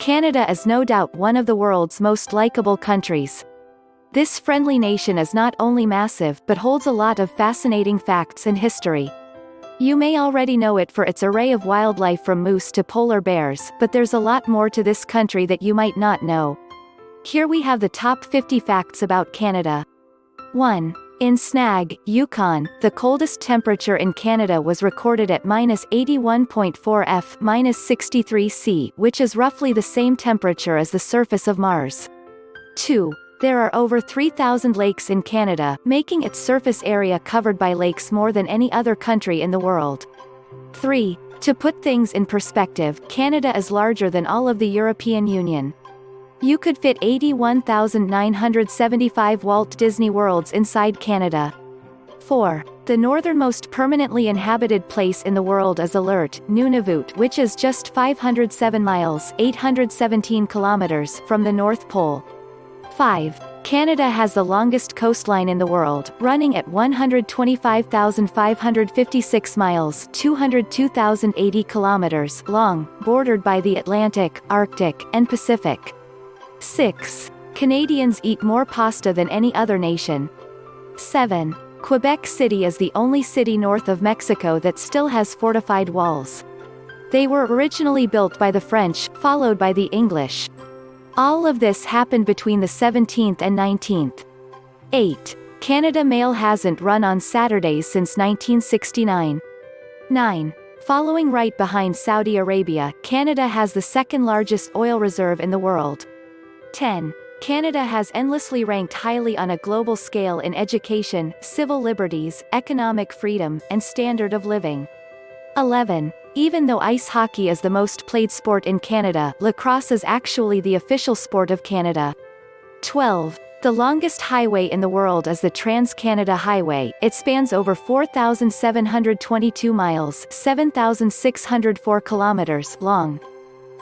Canada is no doubt one of the world's most likable countries. This friendly nation is not only massive but holds a lot of fascinating facts and history. You may already know it for its array of wildlife from moose to polar bears, but there's a lot more to this country that you might not know. Here we have the top 50 facts about Canada. 1. In Snag, Yukon, the coldest temperature in Canada was recorded at -81.4 F -63 C, which is roughly the same temperature as the surface of Mars. 2. There are over 3,000 lakes in Canada, making its surface area covered by lakes more than any other country in the world. 3. To put things in perspective, Canada is larger than all of the European Union. You could fit 81,975 Walt Disney Worlds inside Canada. 4. The northernmost permanently inhabited place in the world is Alert, Nunavut, which is just 507 miles (817 kilometers) from the North Pole. 5. Canada has the longest coastline in the world, running at 125,556 miles (202,080 kilometers) long, bordered by the Atlantic, Arctic, and Pacific. 6. Canadians eat more pasta than any other nation. 7. Quebec City is the only city north of Mexico that still has fortified walls. They were originally built by the French, followed by the English. All of this happened between the 17th and 19th. 8. Canada Mail hasn't run on Saturdays since 1969. 9. Following right behind Saudi Arabia, Canada has the second largest oil reserve in the world. 10. Canada has endlessly ranked highly on a global scale in education, civil liberties, economic freedom, and standard of living. 11. Even though ice hockey is the most played sport in Canada, lacrosse is actually the official sport of Canada. 12. The longest highway in the world is the Trans-Canada Highway. It spans over 4,722 miles (7,604 kilometers) long.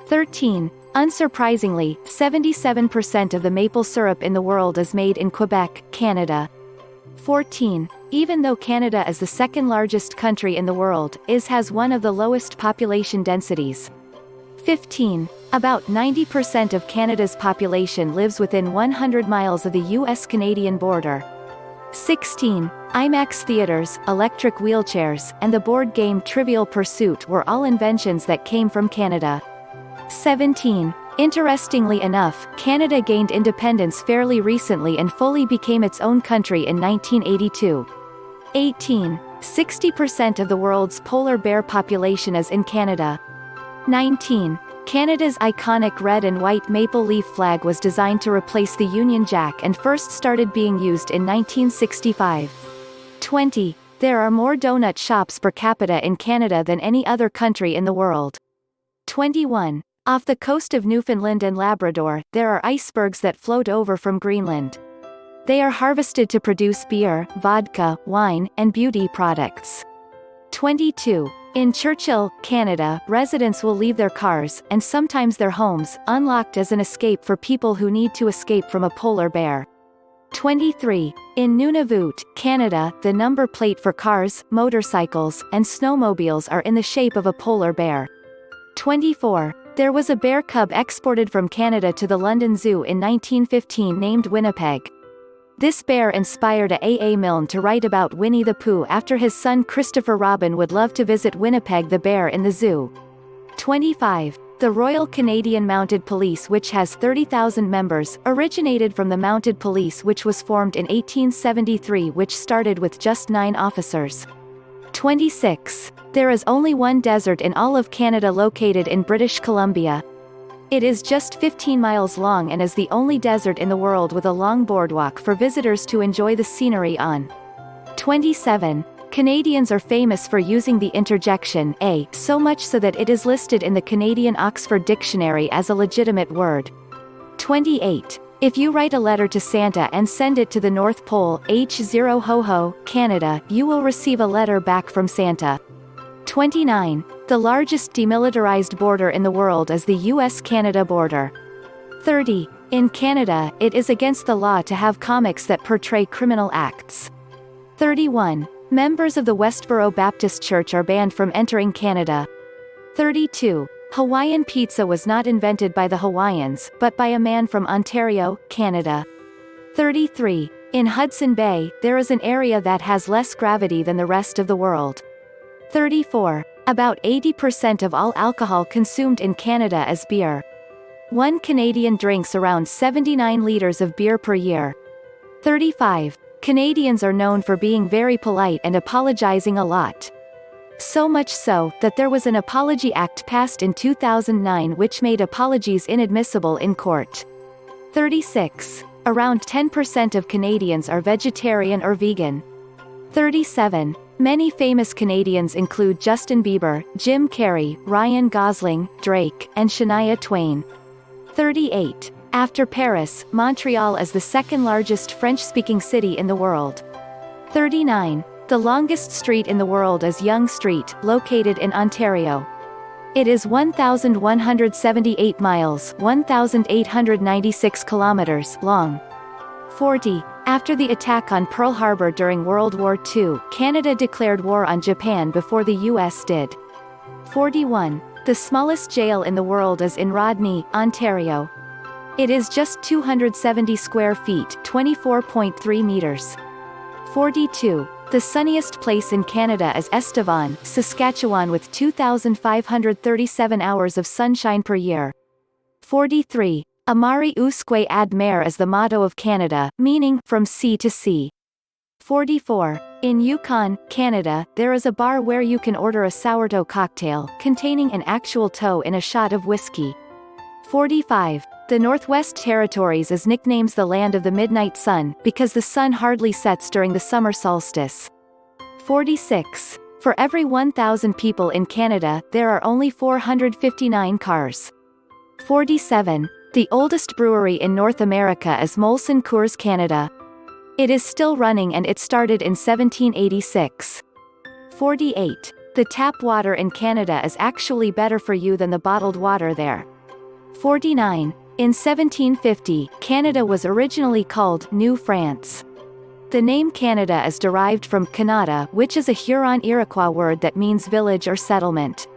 13. Unsurprisingly, 77% of the maple syrup in the world is made in Quebec, Canada. 14. Even though Canada is the second largest country in the world, it has one of the lowest population densities. 15. About 90% of Canada's population lives within 100 miles of the US-Canadian border. 16. IMAX theaters, electric wheelchairs, and the board game Trivial Pursuit were all inventions that came from Canada. 17. Interestingly enough, Canada gained independence fairly recently and fully became its own country in 1982. 18. 60% of the world's polar bear population is in Canada. 19. Canada's iconic red and white maple leaf flag was designed to replace the Union Jack and first started being used in 1965. 20. There are more donut shops per capita in Canada than any other country in the world. 21. Off the coast of Newfoundland and Labrador, there are icebergs that float over from Greenland. They are harvested to produce beer, vodka, wine, and beauty products. 22. In Churchill, Canada, residents will leave their cars, and sometimes their homes, unlocked as an escape for people who need to escape from a polar bear. 23. In Nunavut, Canada, the number plate for cars, motorcycles, and snowmobiles are in the shape of a polar bear. 24. There was a bear cub exported from Canada to the London Zoo in 1915 named Winnipeg. This bear inspired A. Milne to write about Winnie the Pooh after his son Christopher Robin would love to visit Winnipeg the bear in the zoo. 25. The Royal Canadian Mounted Police, which has 30,000 members, originated from the Mounted Police, which was formed in 1873, which started with just 9 officers. 26. There is only one desert in all of Canada located in British Columbia. It is just 15 miles long and is the only desert in the world with a long boardwalk for visitors to enjoy the scenery on. 27. Canadians are famous for using the interjection "a," so much so that it is listed in the Canadian Oxford Dictionary as a legitimate word. 28. If you write a letter to Santa and send it to the North Pole, H0 ho, Canada, you will receive a letter back from Santa. 29. The largest demilitarized border in the world is the US-Canada border. 30. In Canada, it is against the law to have comics that portray criminal acts. 31. Members of the Westboro Baptist Church are banned from entering Canada. 32. Hawaiian pizza was not invented by the Hawaiians, but by a man from Ontario, Canada. 33. In Hudson Bay, there is an area that has less gravity than the rest of the world. 34. About 80% of all alcohol consumed in Canada is beer. One Canadian drinks around 79 liters of beer per year. 35. Canadians are known for being very polite and apologizing a lot. So much so, that there was an Apology Act passed in 2009 which made apologies inadmissible in court. 36. Around 10% of Canadians are vegetarian or vegan. 37. Many famous Canadians include Justin Bieber, Jim Carrey, Ryan Gosling, Drake, and Shania Twain. 38. After Paris, Montreal is the second largest French-speaking city in the world. 39. The longest street in the world is Yonge Street, located in Ontario. It is 1,178 miles, 1,896 kilometers long. 40. After the attack on Pearl Harbor during World War II, Canada declared war on Japan before the US did. 41. The smallest jail in the world is in Rodney, Ontario. It is just 270 square feet, 24.3 meters. 42. The sunniest place in Canada is Estevan, Saskatchewan with 2,537 hours of sunshine per year. 43. Amari usque ad mare is the motto of Canada, meaning, from sea to sea. 44. In Yukon, Canada, there is a bar where you can order a sourdough cocktail, containing an actual toe in a shot of whiskey. 45. The Northwest Territories is nicknamed the Land of the Midnight Sun, because the sun hardly sets during the summer solstice. 46. For every 1,000 people in Canada, there are only 459 cars. 47. The oldest brewery in North America is Molson Coors Canada. It is still running and it started in 1786. 48. The tap water in Canada is actually better for you than the bottled water there. 49. In 1750, Canada was originally called New France. The name Canada is derived from Canada, which is a Huron-Iroquois word that means village or settlement.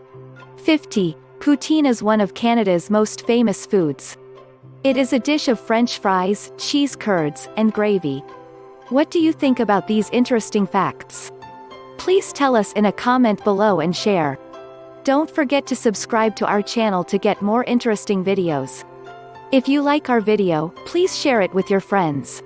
50. Poutine is one of Canada's most famous foods. It is a dish of French fries, cheese curds, and gravy. What do you think about these interesting facts? Please tell us in a comment below and share. Don't forget to subscribe to our channel to get more interesting videos. If you like our video, please share it with your friends.